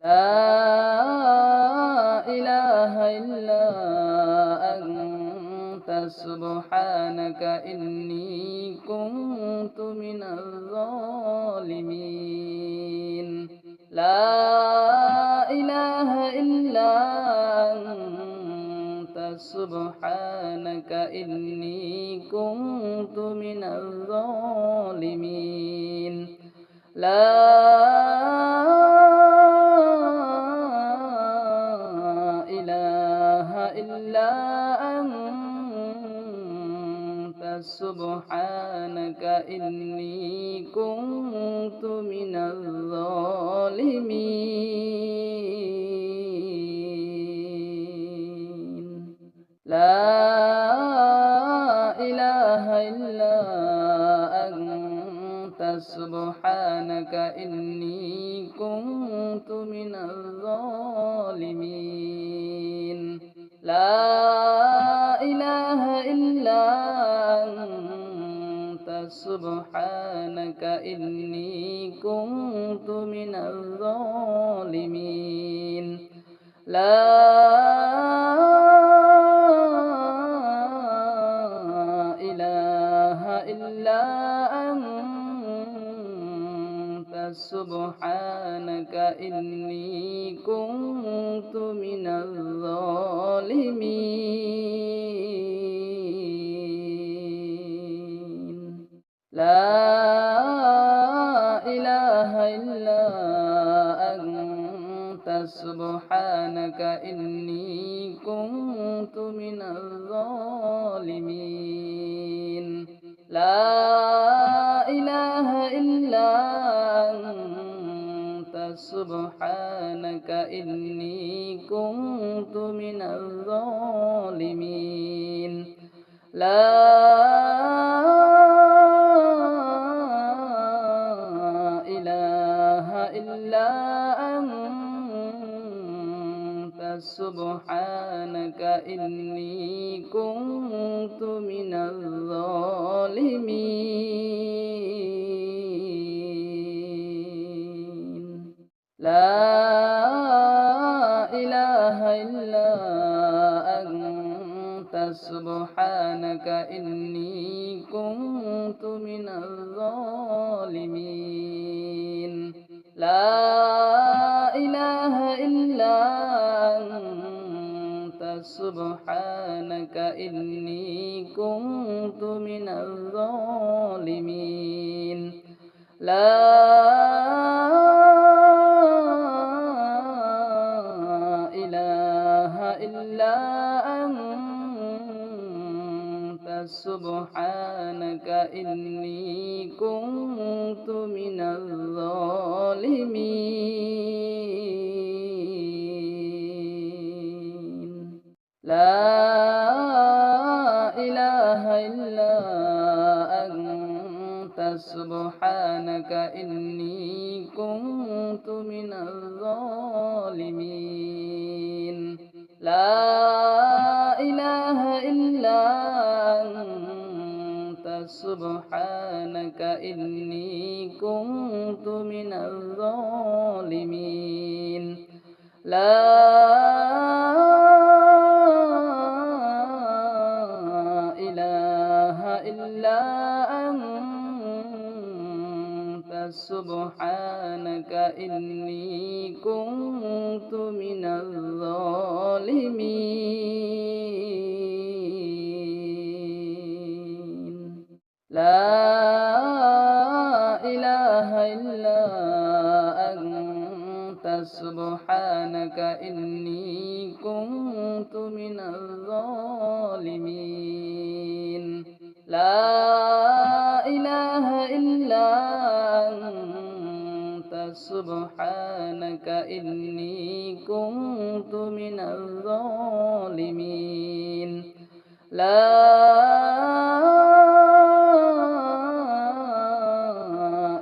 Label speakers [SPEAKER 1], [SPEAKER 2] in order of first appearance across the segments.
[SPEAKER 1] لا إله إلا أنت سبحانك إني كنت من الظالمين لا إله إلا أنت سبحانك إني كنت من الظالمين لا إله إلا أنت سبحانك إني كنت من الظالمين لا إله إلا أنت سبحانك إني كنت من الظالمين لا إله إلا أنت سبحانك إني كنت من الظالمين لا إله إلا أنت سبحانك إني كنت من الظالمين لا إله إلا أنت سبحانك إني كنت من الظالمين لا إله إلا أنت سبحانك إني كنت من الظالمين لا إله إلا أنت سبحانك إني كنت من الظالمين لا إله إلا أنت سبحانك إني كنت من الظالمين لا إله إلا أنت سبحانك إني كنت من الظالمين لا إله إلا أنت سبحانك إني كنت من الظالمين لا إله إلا أنت سبحانك إني كنت من الظالمين لا إله إلا أنت سبحانك إني كنت من الظالمين لا إله إلا أنت سبحانك إني كنت من الظالمين لا إله إلا أنت سبحانك إني كنت من الظالمين لا إله إلا أنت سبحانك إني كنت من الظالمين لا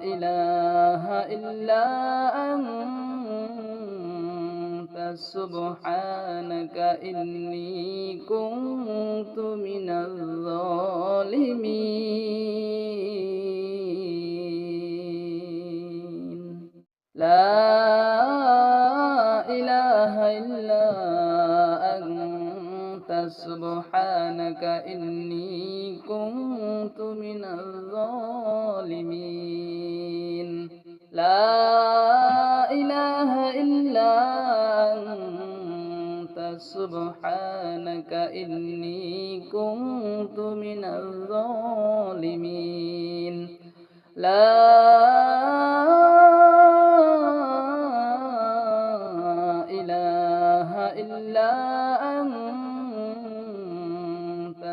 [SPEAKER 1] إله إلا أنت سبحانك إني كنت من الظالمين لا إلا أنت سبحانك إني كنت من الظالمين لا إله إلا أنت سبحانك إني كنت من الظالمين لا إله إلا أنت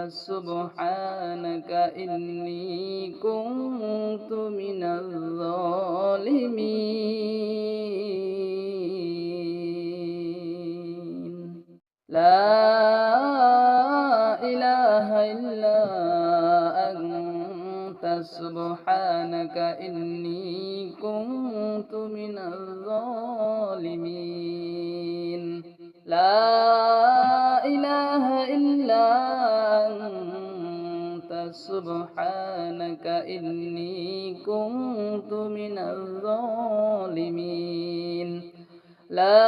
[SPEAKER 1] سبحانك إني كنت من الظالمين لا إله إلا أنت سبحانك إني كنت من الظالمين لا إله إلا أنت سبحانك إني كنت من الظالمين لا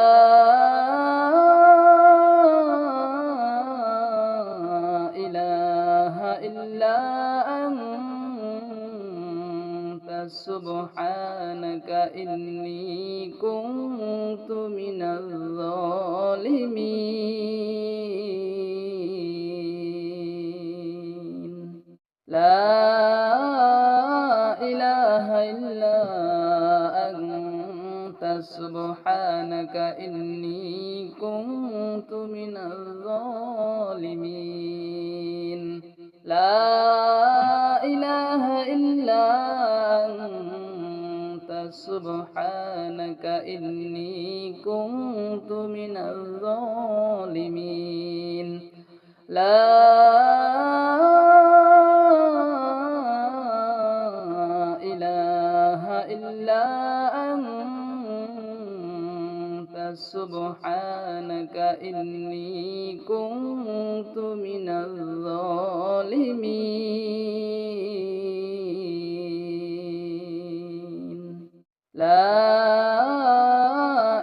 [SPEAKER 1] إله إلا أنت سبحانك إني كنت من الظالمين لا إله إلا أنت سبحانك إني كنت من الظالمين لا إله إلا أنت سبحانك إني كنت من الظالمين لا إله إلا أنت سبحانك إني كنت من الظالمين لا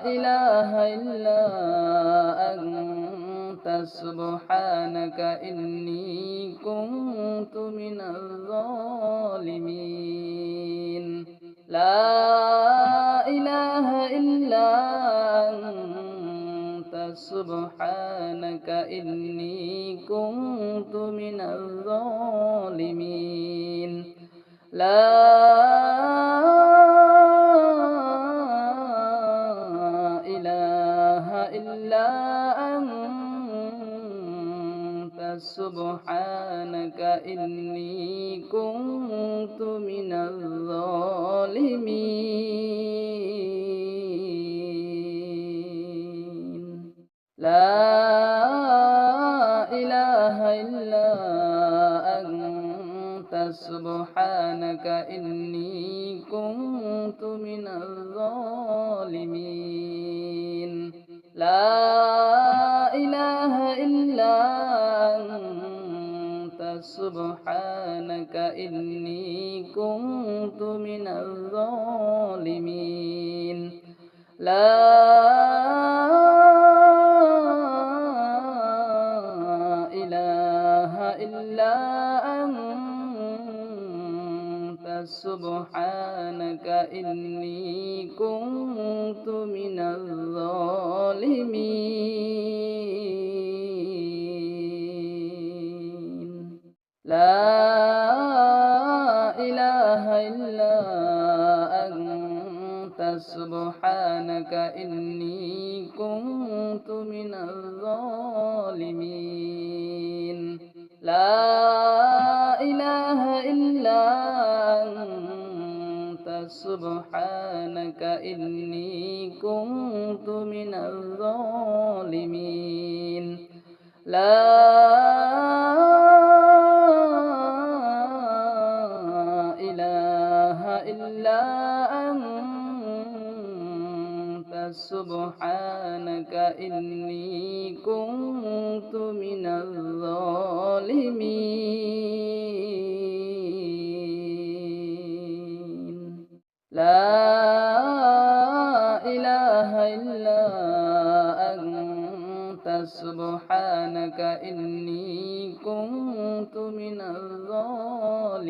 [SPEAKER 1] إله إلا أنت سبحانك إني كنت من الظالمين لا إله إلا أنت سبحانك إني كنت من الظالمين لا إله إلا أنت سبحانك إني كنت من الظالمين لا إله إلا أنت سبحانك إني كنت من الظالمين لا إله إلا أنت سبحانك إني كنت من الظالمين لا إله إلا أنت سبحانك إني كنت من الظالمين لا إله إلا أنت سبحانك إني كنت من الظالمين لا إله إلا أنت سبحانك إني كنت من الظالمين لا إله إلا أنت سبحانك إني كنت من الظالمين لا إله إلا أنت سبحانك إني كنت من الظالمين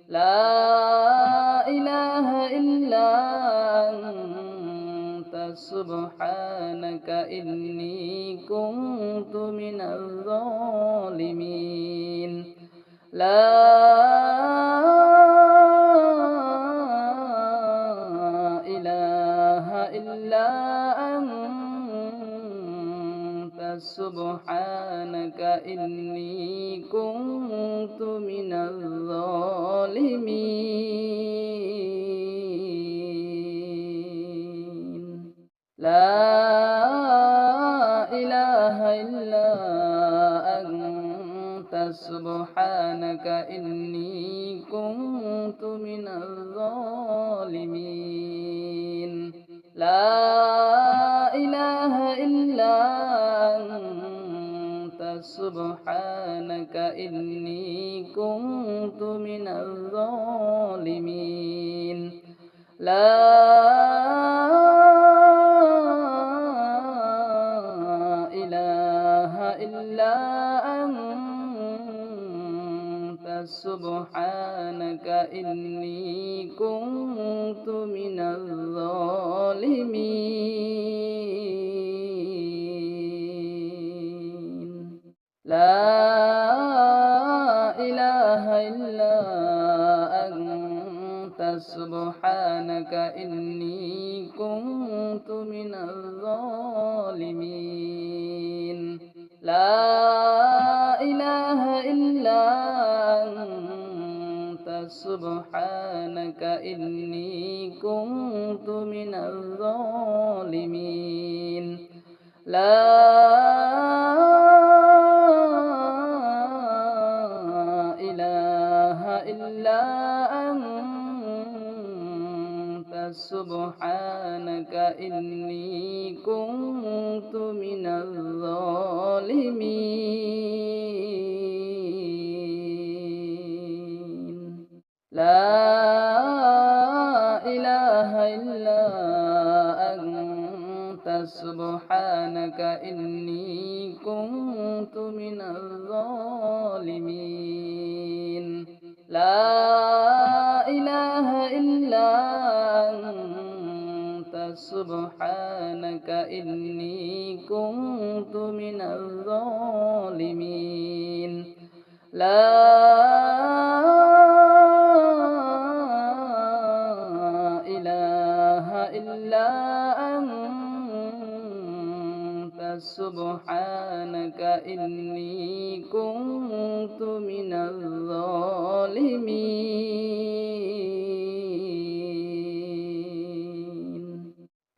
[SPEAKER 1] لا إله إلا أنت سبحانك إني كنت من الظالمين لا إله إلا أنت سبحانك إني كنت من الظالمين لا إله إلا أنت سبحانك إني كنت من الظالمين لا إله إلا أنت سبحانك إني كنت من الظالمين لا إله إلا أنت سبحانك إني كنت من الظالمين لا إله إلا أنت سبحانك إني كنت من الظالمين لا إله إلا أنت سبحانك إني كنت من الظالمين لا إله إلا أنت سبحانك إني كنت من الظالمين لا إله إلا أنت سبحانك إني كنت من الظالمين لا إله إلا أنت سبحانك إني كنت من الظالمين لا إله إلا أنت سبحانك إني كنت من الظالمين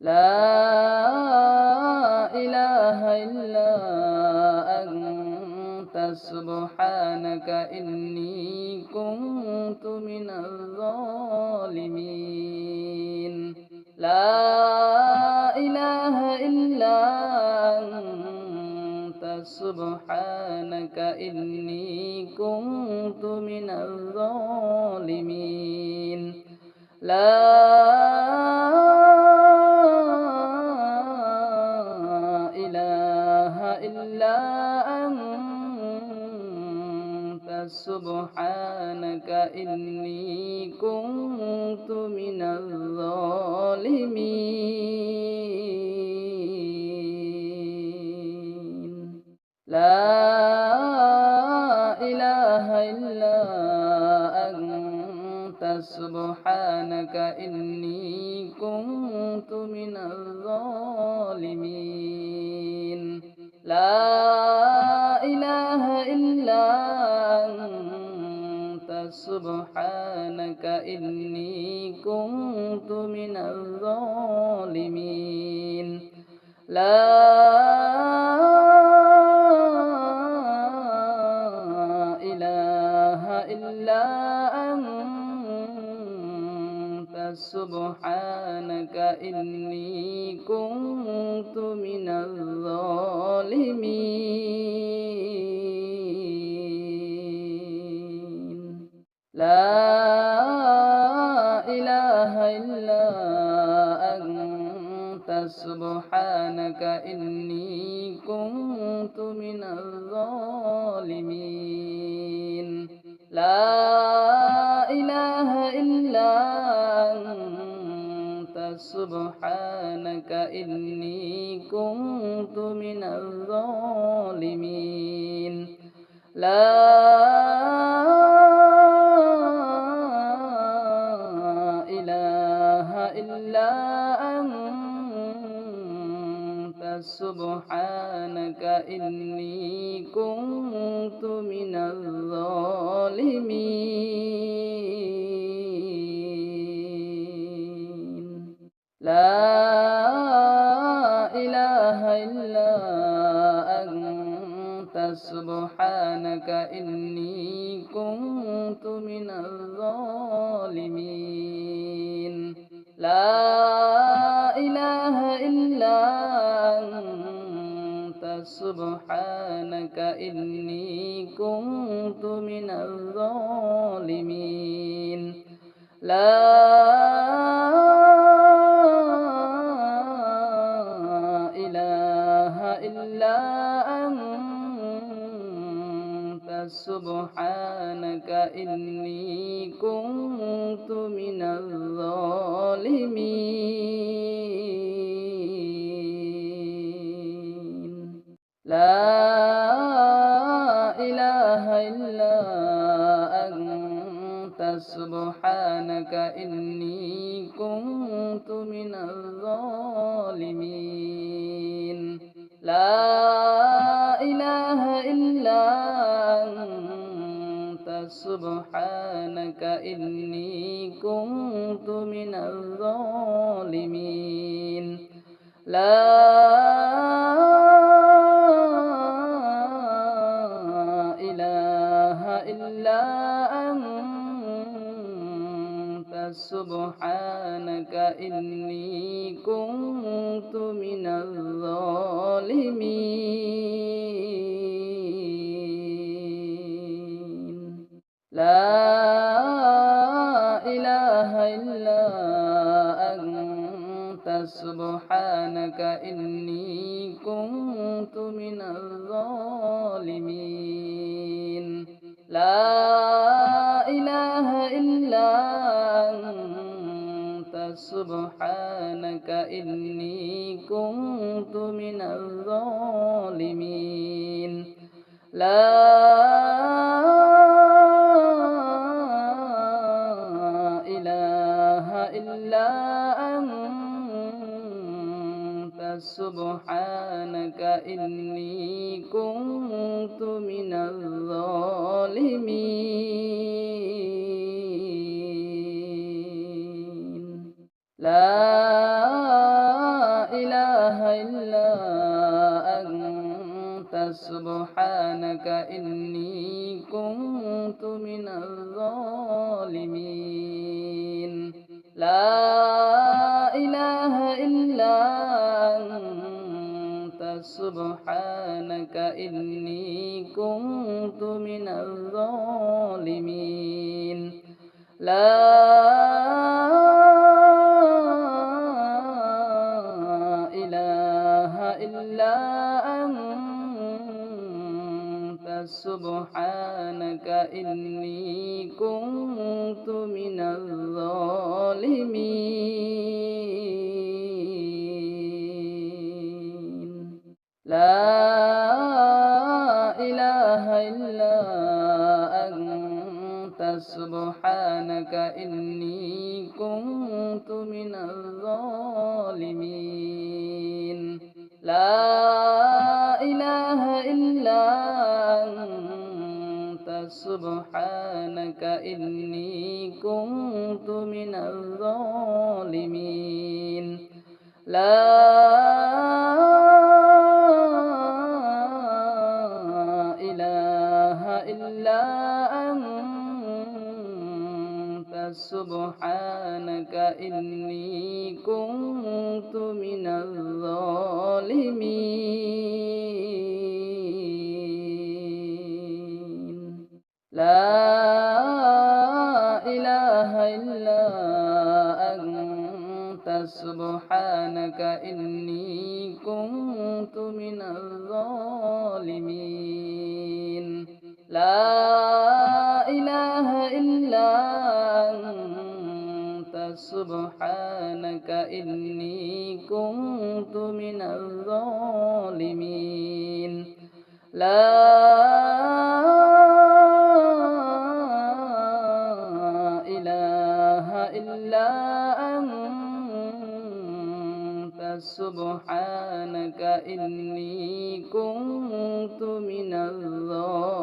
[SPEAKER 1] لا إله إلا أنت سبحانك إني كنت من الظالمين لا إله إلا أنت سبحانك إني كنت من الظالمين لا إله إلا أنت سبحانك إني كنت من الظالمين لا إله إلا أنت سبحانك إني كنت من الظالمين لا إله إلا أنت سبحانك إني كنت من الظالمين لا إله إلا أنت سبحانك إني كنت من الظالمين لا إله إلا أنت سبحانك إني كنت من الظالمين لا إله إلا أنت سبحانك إني كنت من الظالمين لا إله إلا أنت سبحانك إني كنت من الظالمين لا إله إلا أنت سبحانك إني كنت من الظالمين لا إله إلا أنت سبحانك إني كنت من الظالمين لا إله إلا أنت سبحانك إني كنت من الظالمين لا إله إلا أنت سبحانك إني كنت من الظالمين لا إله إلا أنت سبحانك إني كنت من الظالمين لا إله إلا أنت سبحانك إني كنت من الظالمين لا إله إلا أنت سبحانك إني كنت من الظالمين لا إله إلا أنت سبحانك إني كنت من الظالمين لا إله إلا أنت سبحانك إني كنت من الظالمين لا إله إلا أنت سبحانك إني كنت من الظالمين لا إله إلا أنت سبحانك إني كنت من الظالمين لا إله إلا أنت سبحانك إني كنت من الظالمين لا إله إلا أنت سبحانك إني كنت من الظالمين لا إله إلا أنت سبحانك إني كنت من الظالمين لا إله إلا أنت سبحانك إني كنت من الظالمين لا إله إلا أنت سبحانك إني كنت من الظالمين لا إله إلا أنت سبحانك إني كنت من الظالمين لا إله إلا أنت سبحانك إني كنت من الظالمين